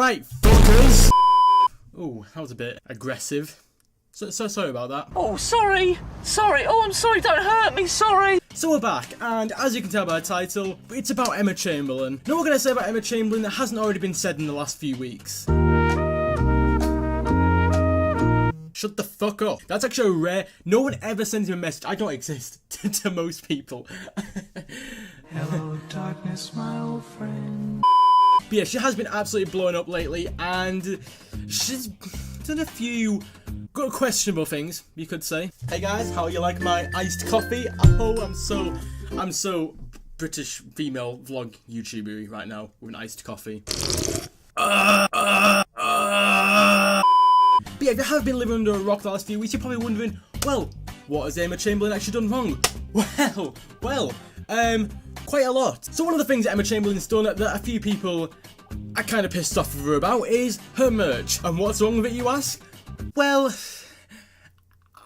Alright, fuckers! Ooh, that was a bit aggressive. So sorry about that. Oh, sorry. Oh, I'm sorry, don't hurt me, sorry. So we're back, and as you can tell by the title, it's about Emma Chamberlain. Now what can I say about Emma Chamberlain that hasn't already been said in the last few weeks? Shut the fuck up. That's actually rare. No one ever sends me a message. I don't exist to most people. Hello, darkness, my old friend. But yeah, she has been absolutely blowing up lately, and she's done a few questionable things, you could say. Hey guys, how you like my iced coffee? Oh, I'm so British female vlog YouTuber right now with an iced coffee. But yeah, if you have been living under a rock the last few weeks, you're probably wondering, well, what has Emma Chamberlain actually done wrong? Well, quite a lot. So one of the things that Emma Chamberlain's done that a few people are kind of pissed off with her about is her merch. And what's wrong with it, you ask? Well,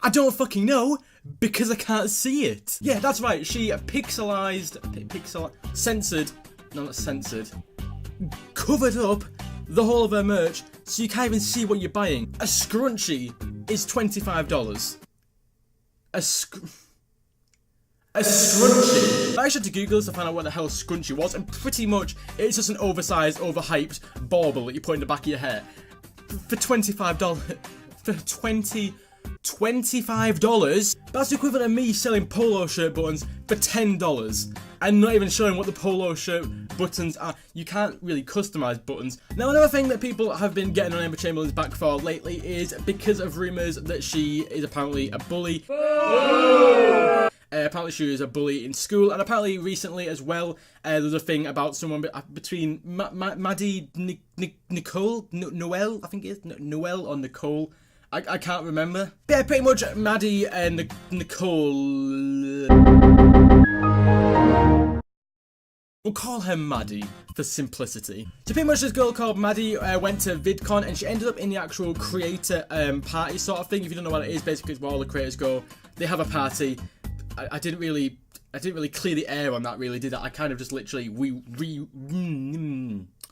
I don't fucking know, because I can't see it. Yeah, that's right, she covered up the whole of her merch so you can't even see what you're buying. A scrunchie is $25. A scrunchie. I actually had to Google this to find out what the hell a scrunchie was, and pretty much it's just an oversized, overhyped bauble that you put in the back of your hair. For $25. For $25? That's the equivalent of me selling polo shirt buttons for $10. And not even showing what the polo shirt buttons are. You can't really customize buttons. Now, another thing that people have been getting on Emma Chamberlain's back for lately is because of rumours that she is apparently a bully. Apparently she was a bully in school, and apparently recently as well, there's a thing about someone between Maddie, Nicole, Noelle, I think it is, Noelle or Nicole, I can't remember. Yeah, pretty much Maddie and Nicole. We'll call her Maddie for simplicity. So pretty much this girl called Maddie went to VidCon, and she ended up in the actual creator party sort of thing. If you don't know what it is, basically it's where all the creators go. They have a party. I didn't really clear the air on that, really, did I? I kind of just literally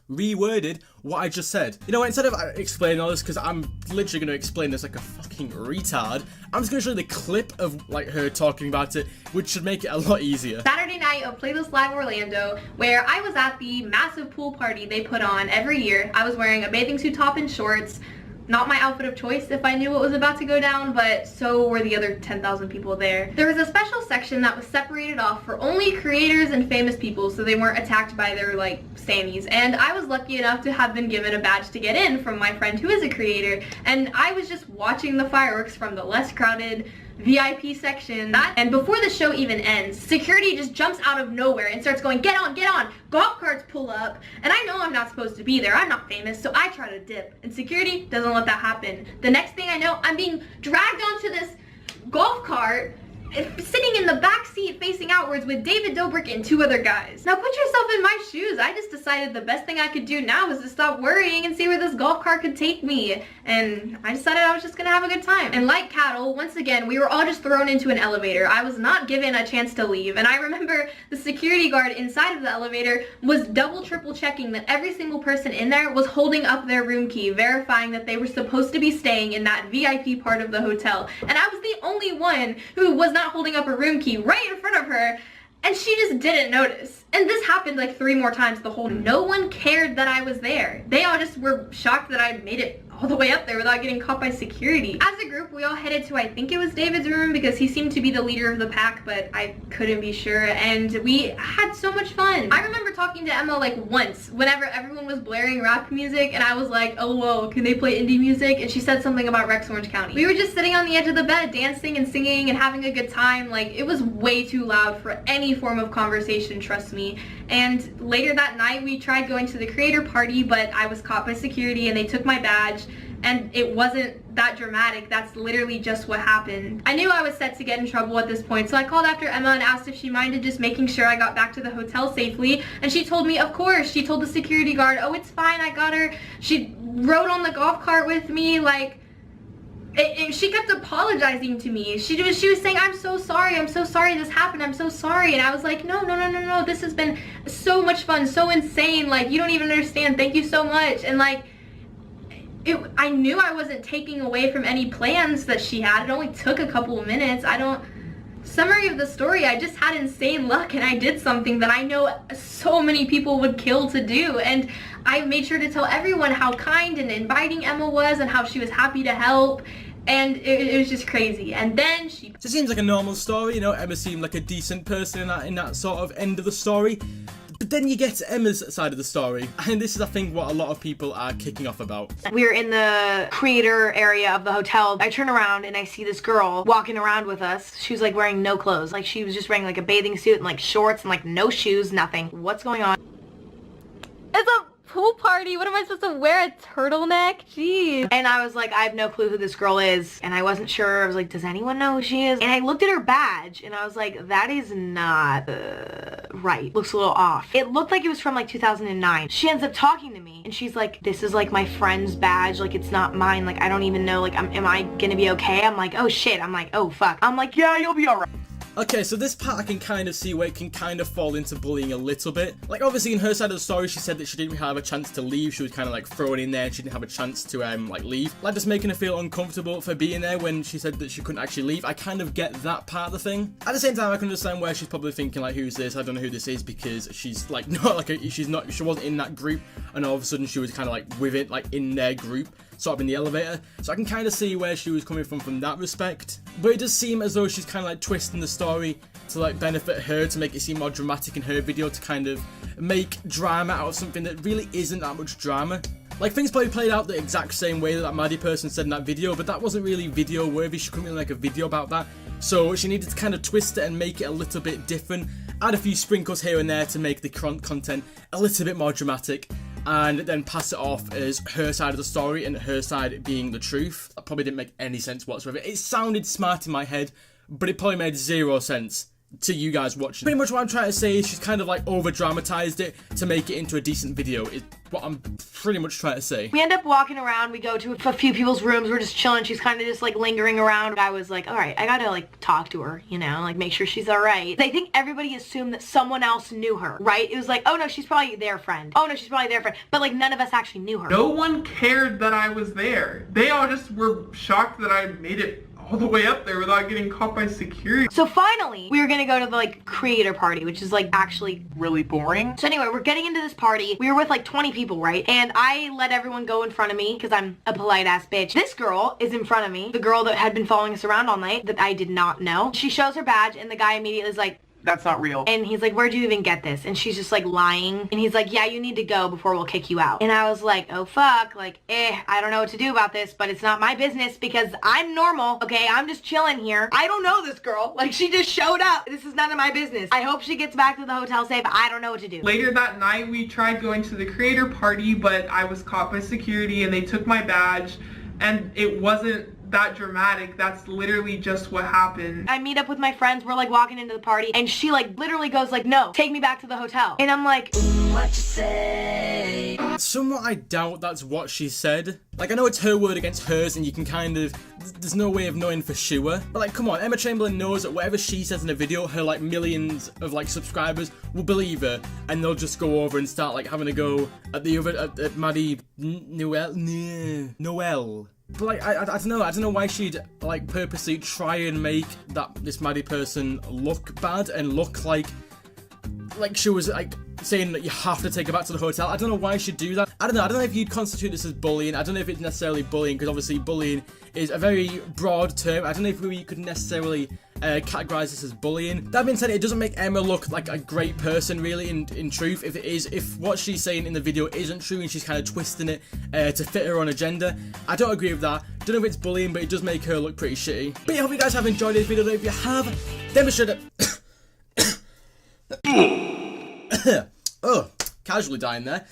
reworded what I just said. You know what, instead of explaining all this, because I'm literally going to explain this like a fucking retard, I'm just going to show you the clip of like her talking about it, which should make it a lot easier. Saturday night of Playlist Live Orlando, where I was at the massive pool party they put on every year. I was wearing a bathing suit top and shorts. Not my outfit of choice if I knew what was about to go down, but so were the other 10,000 people there. There was a special section that was separated off for only creators and famous people, so they weren't attacked by their, like, Sammies. And I was lucky enough to have been given a badge to get in from my friend who is a creator, and I was just watching the fireworks from the less crowded VIP section. And before the show even ends, security just jumps out of nowhere and starts going, get on, golf carts pull up, and I know I'm not supposed to be there, I'm not famous, so I try to dip, and security doesn't let that happen. The next thing I know, I'm being dragged onto this golf cart, sitting in the back seat facing outwards with David Dobrik and 2 other guys. Now put yourself in my shoes. I just decided the best thing I could do now was to stop worrying and see where this golf cart could take me. And I decided I was just gonna have a good time. And like cattle, once again, we were all just thrown into an elevator. I was not given a chance to leave. And I remember the security guard inside of the elevator was double, triple checking that every single person in there was holding up their room key, verifying that they were supposed to be staying in that VIP part of the hotel. And I was the only one who was not holding up a room key right in front of her, and she just didn't notice. And this happened like 3 more times the whole. No one cared that I was there. They all just were shocked that I made it all the way up there without getting caught by security. As a group, we all headed to, I think it was David's room, because he seemed to be the leader of the pack, but I couldn't be sure, and we had so much fun. I remember talking to Emma like once, whenever everyone was blaring rap music, and I was like, oh whoa, can they play indie music? And she said something about Rex Orange County. We were just sitting on the edge of the bed, dancing and singing and having a good time. Like, it was way too loud for any form of conversation, trust me. And later that night, we tried going to the creator party, but I was caught by security and they took my badge. And it wasn't that dramatic. That's literally just what happened. I knew I was set to get in trouble at this point, so I called after Emma and asked if she minded just making sure I got back to the hotel safely, and she told me, of course. She told the security guard, oh, it's fine, I got her. She rode on the golf cart with me, like, she kept apologizing to me. She was saying, I'm so sorry this happened, I'm so sorry. And I was like, no, this has been so much fun, so insane, like, you don't even understand, thank you so much. And like, I knew I wasn't taking away from any plans that she had. It only took a couple of minutes. Summary of the story, I just had insane luck and I did something that I know so many people would kill to do, and I made sure to tell everyone how kind and inviting Emma was and how she was happy to help, and it was just crazy. And then she... So it seems like a normal story, you know, Emma seemed like a decent person in that sort of end of the story. But then you get to Emma's side of the story, and this is, I think, what a lot of people are kicking off about. We were in the creator area of the hotel. I turn around and I see this girl walking around with us. She was like wearing no clothes. Like she was just wearing like a bathing suit and like shorts and like no shoes, nothing. What's going on? It's a pool party. What am I supposed to wear? A turtleneck? Jeez. And I was like, I have no clue who this girl is. And I wasn't sure. I was like, does anyone know who she is? And I looked at her badge and I was like, that is not right. Looks a little off. It looked like it was from like 2009. She ends up talking to me and she's like, this is like my friend's badge. Like it's not mine. Like I don't even know. Like am I gonna be okay? I'm like, oh shit. I'm like, oh fuck. I'm like, yeah, you'll be alright. Okay, so this part I can kind of see where it can kind of fall into bullying a little bit. Like, obviously, in her side of the story, she said that she didn't have a chance to leave. She was kind of, like, thrown in there and she didn't have a chance to, like, leave. Like, just making her feel uncomfortable for being there when she said that she couldn't actually leave. I kind of get that part of the thing. At the same time, I can understand where she's probably thinking, like, who's this? I don't know who this is, because she's, like, not, like, she wasn't in that group, and all of a sudden she was kind of, like, with it, like, in their group. Sort of in the elevator, so I can kind of see where she was coming from that respect. But it does seem as though she's kind of like twisting the story to like benefit her, to make it seem more dramatic in her video, to kind of make drama out of something that really isn't that much drama. Like, things probably played out the exact same way that Maddie person said in that video, but that wasn't really video worthy. She couldn't really make a video about that, so she needed to kind of twist it and make it a little bit different, add a few sprinkles here and there to make the content a little bit more dramatic, and then pass it off as her side of the story and her side being the truth. That probably didn't make any sense whatsoever. It sounded smart in my head, but it probably made zero sense to you guys watching. Pretty much what I'm trying to say is she's kind of like over dramatized it to make it into a decent video, is what I'm pretty much trying to say. We end up walking around, we go to a few people's rooms, we're just chilling, she's kind of just like lingering around. I was like, alright, I gotta like talk to her, you know, like make sure she's alright. I think everybody assumed that someone else knew her, right? It was like, oh no, she's probably their friend. Oh no, she's probably their friend. But like none of us actually knew her. No one cared that I was there. They all just were shocked that I made it all the way up there without getting caught by security. So finally, we were gonna go to the like creator party, which is like actually really boring. So anyway, we're getting into this party. We were with like 20 people, right? And I let everyone go in front of me because I'm a polite ass bitch. This girl is in front of me, the girl that had been following us around all night that I did not know. She shows her badge and the guy immediately is like, that's not real. And he's like, where'd you even get this? And she's just like lying. And he's like, yeah, you need to go before we'll kick you out. And I was like, oh fuck, like, I don't know what to do about this, but it's not my business because I'm normal, okay? I'm just chilling here. I don't know this girl. Like, she just showed up. This is none of my business. I hope she gets back to the hotel safe. I don't know what to do. Later that night, we tried going to the creator party, but I was caught by security and they took my badge, and it wasn't that dramatic. That's literally just what happened. I meet up with my friends, we're like walking into the party, and she like literally goes like, no, take me back to the hotel. And I'm like, what you say? Somewhat I doubt that's what she said. Like, I know it's her word against hers and you can kind of, there's no way of knowing for sure. But like, come on, Emma Chamberlain knows that whatever she says in a video, her like millions of like subscribers will believe her, and they'll just go over and start like having a go at the other, at Maddie Noel. But like, I don't know why she'd like purposely try and make this Maddie person look bad and look like she was like saying that you have to take her back to the hotel. I don't know why she'd do that. I don't know if you'd constitute this as bullying. I don't know if it's necessarily bullying, because obviously bullying is a very broad term. I don't know if we could necessarily categorize this as bullying. That being said, it doesn't make Emma look like a great person, really, in truth. If what she's saying in the video isn't true and she's kind of twisting it to fit her own agenda, I don't agree with that. Don't know if it's bullying, but it does make her look pretty shitty. But yeah, I hope you guys have enjoyed this video. If you have, then be sure to oh, casually dying there.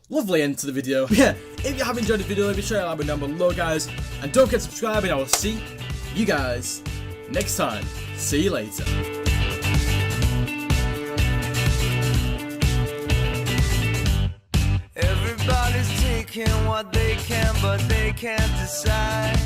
Lovely end to the video. Yeah, if you have enjoyed the video, be sure to like down below, guys, and don't forget to subscribe, and I will see you guys next time. See you later. Everybody's taking what they can, but they can't decide.